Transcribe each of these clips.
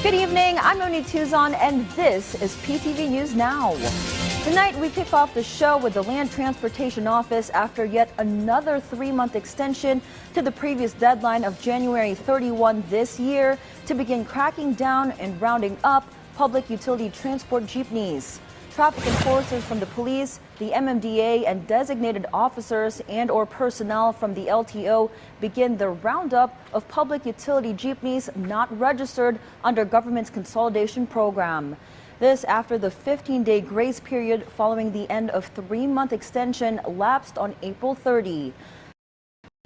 Good evening, I'm Oni Tuzon, and this is PTV News Now. Tonight, we kick off the show with the Land Transportation Office after yet another 3-month extension to the previous deadline of January 31 this year to begin cracking down and rounding up public utility transport jeepneys. Traffic enforcers from the police, the MMDA, and designated officers and/or personnel from the LTO begin the roundup of public utility jeepneys not registered under government's consolidation program. This after the 15-day grace period following the end of 3-month extension lapsed on April 30.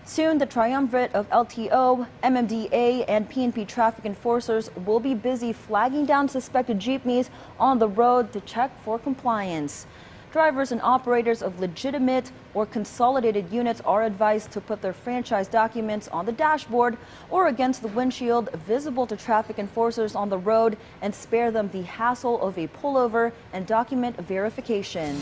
Soon, the triumvirate of LTO, MMDA, and PNP traffic enforcers will be busy flagging down suspected jeepneys on the road to check for compliance. Drivers and operators of legitimate or consolidated units are advised to put their franchise documents on the dashboard or against the windshield visible to traffic enforcers on the road and spare them the hassle of a pullover and document verification.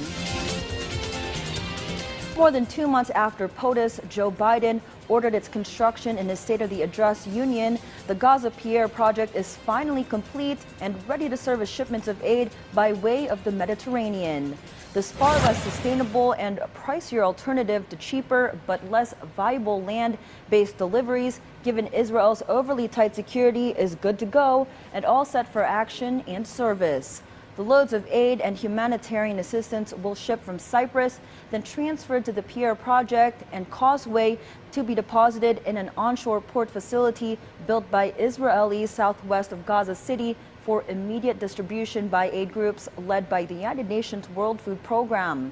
More than 2 months after POTUS, Joe Biden ordered its construction in his state-of-the-address union, the Gaza Pier project is finally complete and ready to serve as shipments of aid by way of the Mediterranean. This far less sustainable and pricier alternative to cheaper but less viable land-based deliveries, given Israel's overly tight security, is good to go and all set for action and service. The loads of aid and humanitarian assistance will ship from Cyprus, then transferred to the Pier project and Causeway to be deposited in an onshore port facility built by Israelis southwest of Gaza City for immediate distribution by aid groups led by the United Nations World Food Program.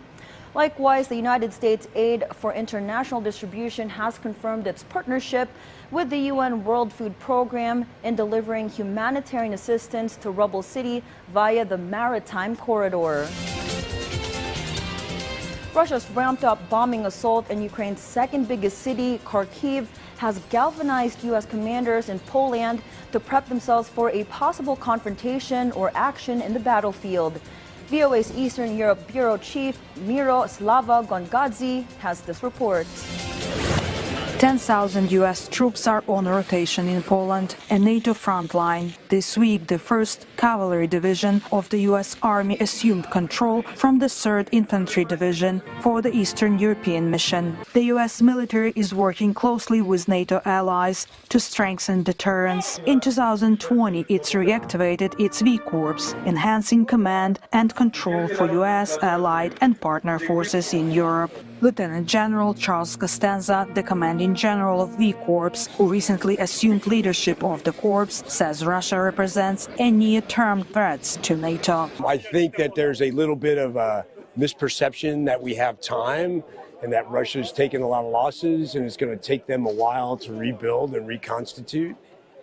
Likewise, the United States Aid for International Distribution has confirmed its partnership with the UN World Food Program in delivering humanitarian assistance to Rubble City via the Maritime Corridor. Russia's ramped-up bombing assault in Ukraine's second biggest city, Kharkiv, has galvanized U.S. commanders in Poland to prep themselves for a possible confrontation or action in the battlefield. VOA's Eastern Europe Bureau Chief Miroslava Gongadze has this report. 10,000 U.S. troops are on rotation in Poland, a NATO front line. This week, the 1st Cavalry Division of the U.S. Army assumed control from the 3rd Infantry Division for the Eastern European mission. The U.S. military is working closely with NATO allies to strengthen deterrence. In 2020, it reactivated its V Corps, enhancing command and control for U.S. allied and partner forces in Europe. Lieutenant General Charles Costanza, the commanding general of V Corps, who recently assumed leadership of the corps, says Russia represents a near-term threat to NATO. I think that there's a little bit of a misperception that we have time and that Russia's taken a lot of losses and it's going to take them a while to rebuild and reconstitute.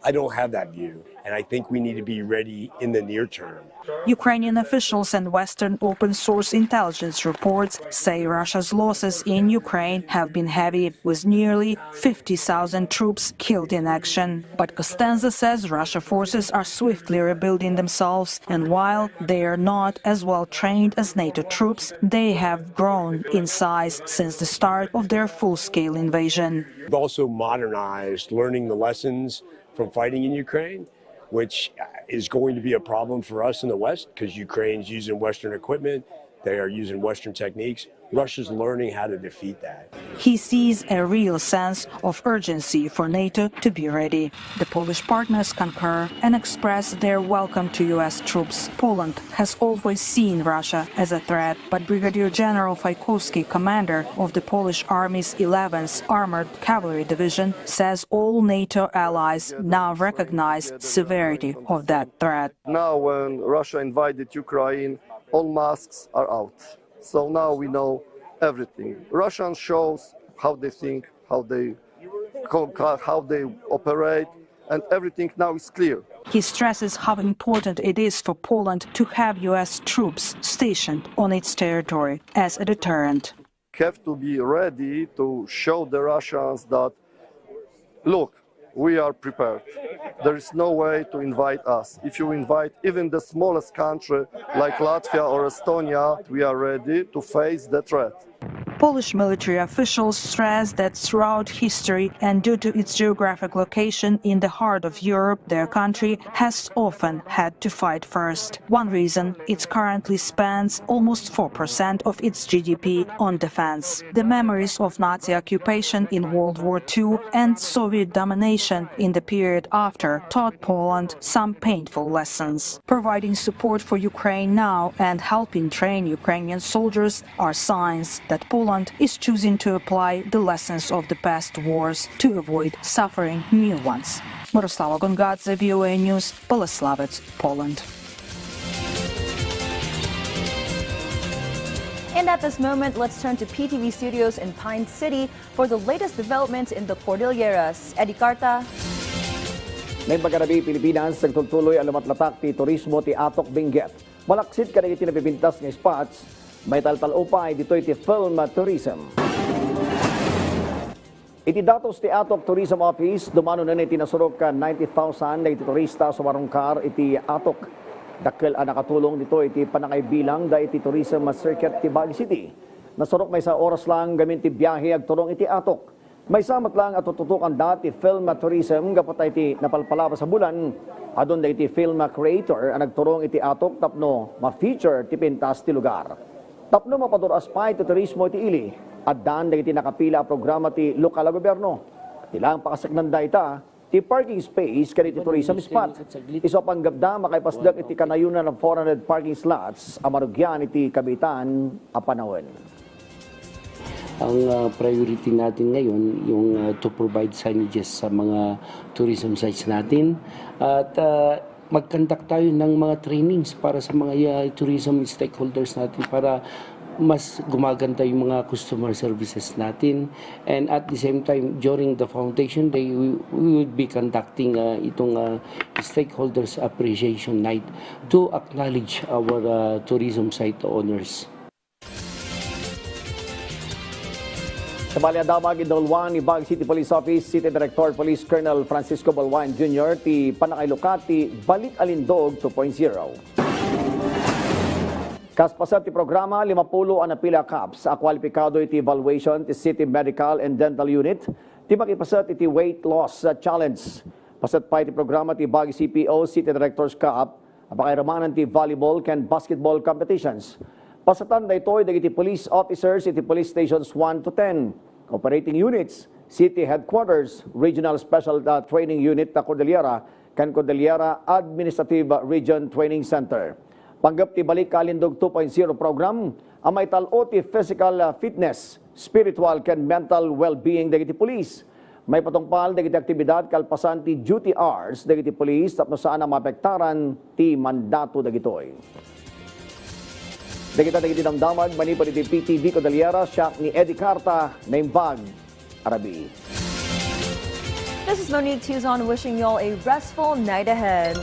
I don't have that view, and I think we need to be ready in the near term. Ukrainian officials and Western open-source intelligence reports say Russia's losses in Ukraine have been heavy, with nearly 50,000 troops killed in action. But Costanza says Russian forces are swiftly rebuilding themselves, and while they are not as well trained as NATO troops, they have grown in size since the start of their full-scale invasion. We've also modernized, learning the lessons from fighting in Ukraine, which is going to be a problem for us in the West because Ukraine's using Western equipment, they are using Western techniques. Russia's learning how to defeat that. He sees a real sense of urgency for NATO to be ready. The Polish partners concur and express their welcome to U.S. troops. Poland has always seen Russia as a threat, but Brigadier General Fajkowski, commander of the Polish Army's 11th Armored Cavalry Division, says all NATO allies now recognize severity of that threat. Now, when Russia invaded Ukraine, all masks are out. So now we know everything. Russians shows how they think, how they operate, and everything now is clear. He stresses how important it is for Poland to have U.S. troops stationed on its territory as a deterrent. Have to be ready to show the Russians that, look, we are prepared. There is no way to invite us. If you invite even the smallest country like Latvia or Estonia, we are ready to face the threat. Polish military officials stress that throughout history and due to its geographic location in the heart of Europe, their country has often had to fight first. One reason, it currently spends almost 4% of its GDP on defense. The memories of Nazi occupation in World War II and Soviet domination in the period after taught Poland some painful lessons. Providing support for Ukraine now and helping train Ukrainian soldiers are signs that Poland is choosing to apply the lessons of the past wars to avoid suffering new ones. Miroslava Gongadze, VOA News, Bolesławiec, Poland. And at this moment, let's turn to PTV Studios in Pine City for the latest developments in the Cordilleras. Eddie Carta. May pagkarabi Pilipinas, nagtutuloy ang lumatlatak ti turismo ti Atok Benguet. Malaksit ka na iti napipintas ng spots, may taltalupay dito iti film tourism. Iti datos ti Atok Tourism Office, dumano na iti nasurok ka 90,000 na iti turista sa warungkar iti Atok. Dakkel ang nakatulong dito iti panangay bilang da iti tourism circuit ti Balik City. Nasurok may sa oras lang gamin ti biyahe agturong iti Atok. May samat lang at tututukan dati film tourism kapatay iti napalpalaba sa bulan. Adon da iti film creator ang nagturong iti Atok tapno ma-feature ti pintas ti lugar. Tapno mapaduras pa iti turismo iti ili. At dan da iti nakapila ang programa ti lokal na gobyerno. Ilang pakasaknan da ita ti parking space kaniti tourism spot. Iso panggabda makaipasdak iti kanayunan ng 400 parking slots amarugyan iti kabitan a panahon. Ang priority natin ngayon yung to provide signages sa mga tourism sites natin at mag-conduct tayo ng mga trainings para sa mga tourism stakeholders natin para mas gumaganda yung mga customer services natin. And at the same time, during the Foundation Day, we would be conducting itong Stakeholders Appreciation Night to acknowledge our tourism site owners. Sa Baliadamag, idolwan ni Bag City Police Office, City Director Police Colonel Francisco Balwan Jr. ti panakailukat ti Balik Alindog 2.0. Kaspasat ti programa, 50 ang napila caps a kwalipikado iti evaluation ti City Medical and Dental Unit ti makipasat iti weight loss challenge. Pasat pa iti programa ti Bag CPO City Directors Cup apakairamanan ti volleyball ken basketball competitions. Pasatan da ito'y dagiti police officers iti police stations 1 to 10, operating units, city headquarters, regional special training unit na Cordillera ken Cordillera Administrative Region Training Center. Panggap ti Balik Alindog 2.0 program, ang may talo ti physical fitness, spiritual ken mental well-being dagiti police. May patungpal dagiti aktibidad kalpasan ti duty hours dagiti police tapno saan ang mapektaran ti mandato dagitoy. Dagita dagiti damdamag manipod iti PTV Cordillera siya ni Eddie Carta na Imbag Arabi. This is Monique Tuzon wishing you all a restful night ahead.